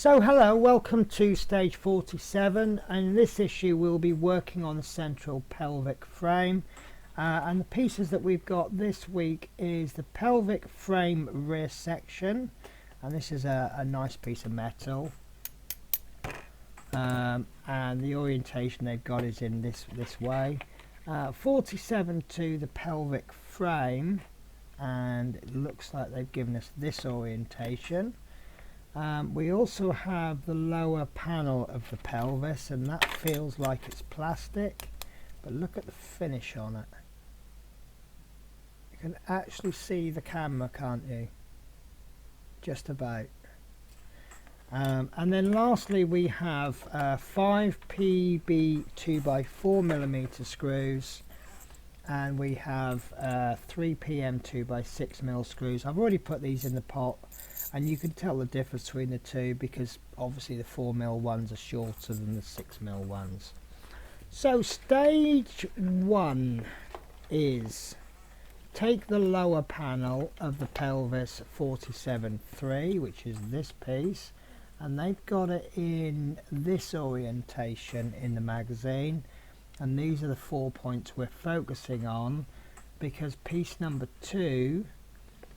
So hello, welcome to stage 47, and in this issue we'll be working on the central pelvic frame, and the pieces that we've got this week is the pelvic frame rear section, and this is a nice piece of metal, and the orientation they've got is in this way. 47 to the pelvic frame, and it looks like they've given us this orientation. We also have the lower panel of the pelvis, and that feels like it's plastic, but look at the finish on it. You can actually see the camera, can't you? Just about. And then lastly we have 5 PB 2x4mm screws, and we have 3 PM 2x6mm screws. I've already put these in the pot, and you can tell the difference between the two because obviously the 4mm ones are shorter than the 6mm ones. So stage 1 is take the lower panel of the pelvis 47-3, which is this piece, and they've got it in this orientation in the magazine, and these are the 4 points we're focusing on, because piece number 2,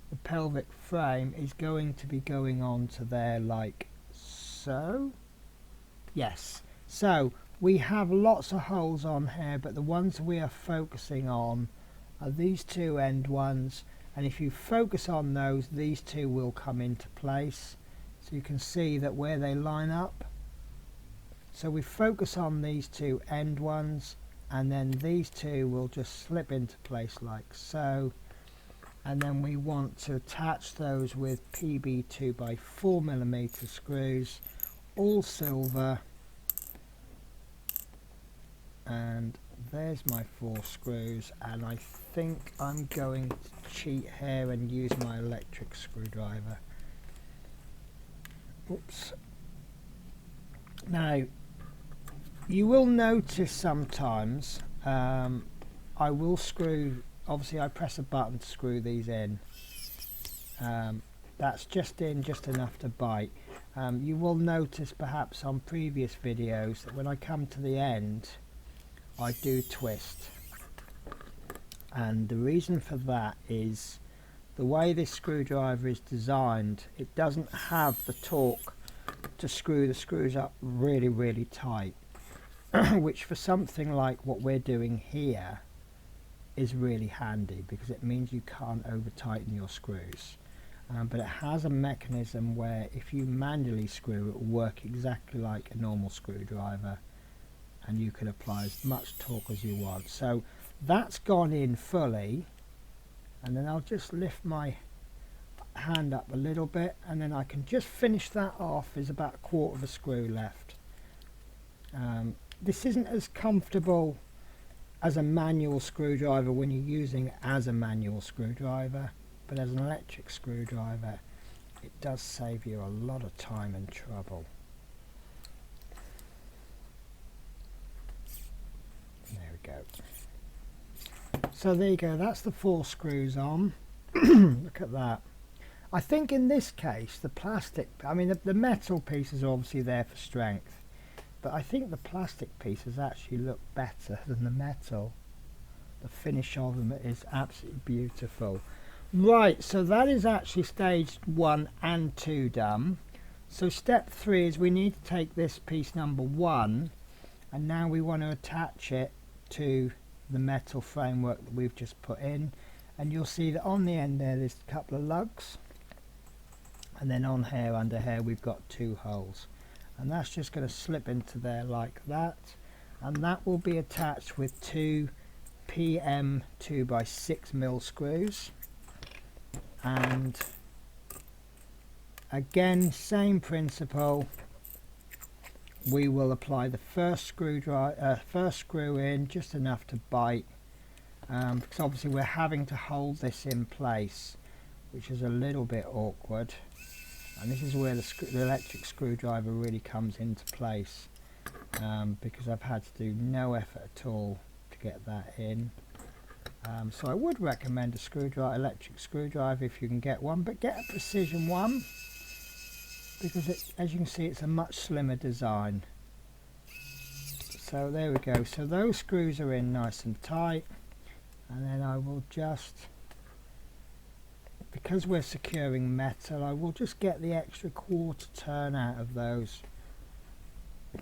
the pelvic frame, is going to be going on to there like so. Yes, so we have lots of holes on here, but the ones we are focusing on are these two end ones, and if you focus on those, these two will come into place. So you can see that where they line up. So we focus on these two end ones, and then these two will just slip into place like so. And then we want to attach those with PB 2x4mm screws, all silver, and there's my 4 screws, and I think I'm going to cheat here and use my electric screwdriver. Oops. Now you will notice sometimes I will screw, obviously I press a button to screw these in. That's just enough to bite. You will notice perhaps on previous videos that when I come to the end I do twist, and the reason for that is the way this screwdriver is designed. It doesn't have the torque to screw the screws up really tight, which for something like what we're doing here is really handy, because it means you can't over tighten your screws, but it has a mechanism where if you manually screw, it will work exactly like a normal screwdriver, and you can apply as much torque as you want. So that's gone in fully, and then I'll just lift my hand up a little bit, and then I can just finish that off. There's about a 1/4 of a screw left. This isn't as comfortable as a manual screwdriver when you're using it as a manual screwdriver, but as an electric screwdriver it does save you a lot of time and trouble. There we go. So there you go, that's the 4 screws on. Look at that. I think in this case the plastic, I mean the metal pieces are obviously there for strength, but I think the plastic pieces actually look better than the metal. The finish of them is absolutely beautiful. Right, so that is actually stage 1 and 2 done. So step 3 is we need to take this piece number 1, and now we want to attach it to the metal framework that we've just put in, and you'll see that on the end there's a couple of lugs, and then on here, under here, we've got 2 holes, and that's just going to slip into there like that, and that will be attached with 2 PM 2x6mm screws. And again, same principle, we will apply the first screw in, just enough to bite, because obviously we're having to hold this in place, which is a little bit awkward, and this is where the electric screwdriver really comes into place, because I've had to do no effort at all to get that in. So I would recommend a electric screwdriver if you can get one, but get a precision one. because as you can see, it's a much slimmer design. So there we go. So those screws are in nice and tight, and then I will just, because we're securing metal, I will just get the extra quarter turn out of those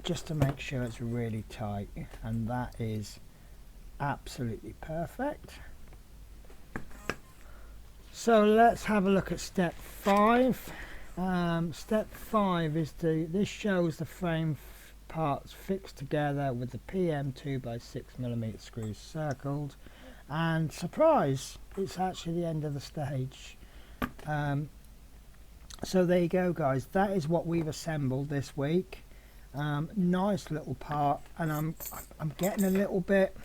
just to make sure it's really tight, and that is absolutely perfect. So let's have a look at step 5. Step 5 is this shows the frame parts fixed together with the PM 2x6mm screws circled, and surprise, it's actually the end of the stage. So there you go, guys, that is what we've assembled this week. Nice little part, and I'm getting a little bit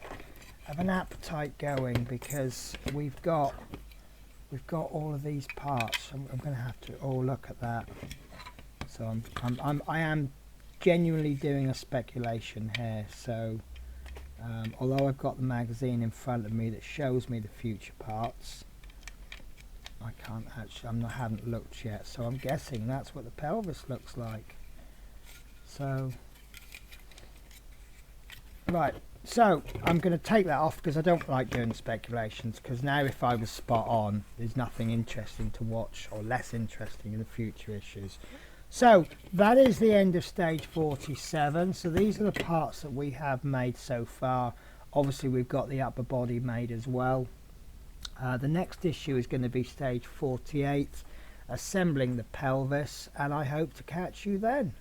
of an appetite going because we've got all of these parts. I'm going to have to look at that. So I am genuinely doing a speculation here. So although I've got the magazine in front of me that shows me the future parts, I can't actually, I haven't looked yet, so I'm guessing that's what the pelvis looks like. So right, so I'm going to take that off because I don't like doing speculations, because now if I was spot on, there's nothing interesting to watch, or less interesting in the future issues. So that is the end of stage 47. So these are the parts that we have made so far. Obviously we've got the upper body made as well. The next issue is going to be stage 48, assembling the pelvis, and I hope to catch you then.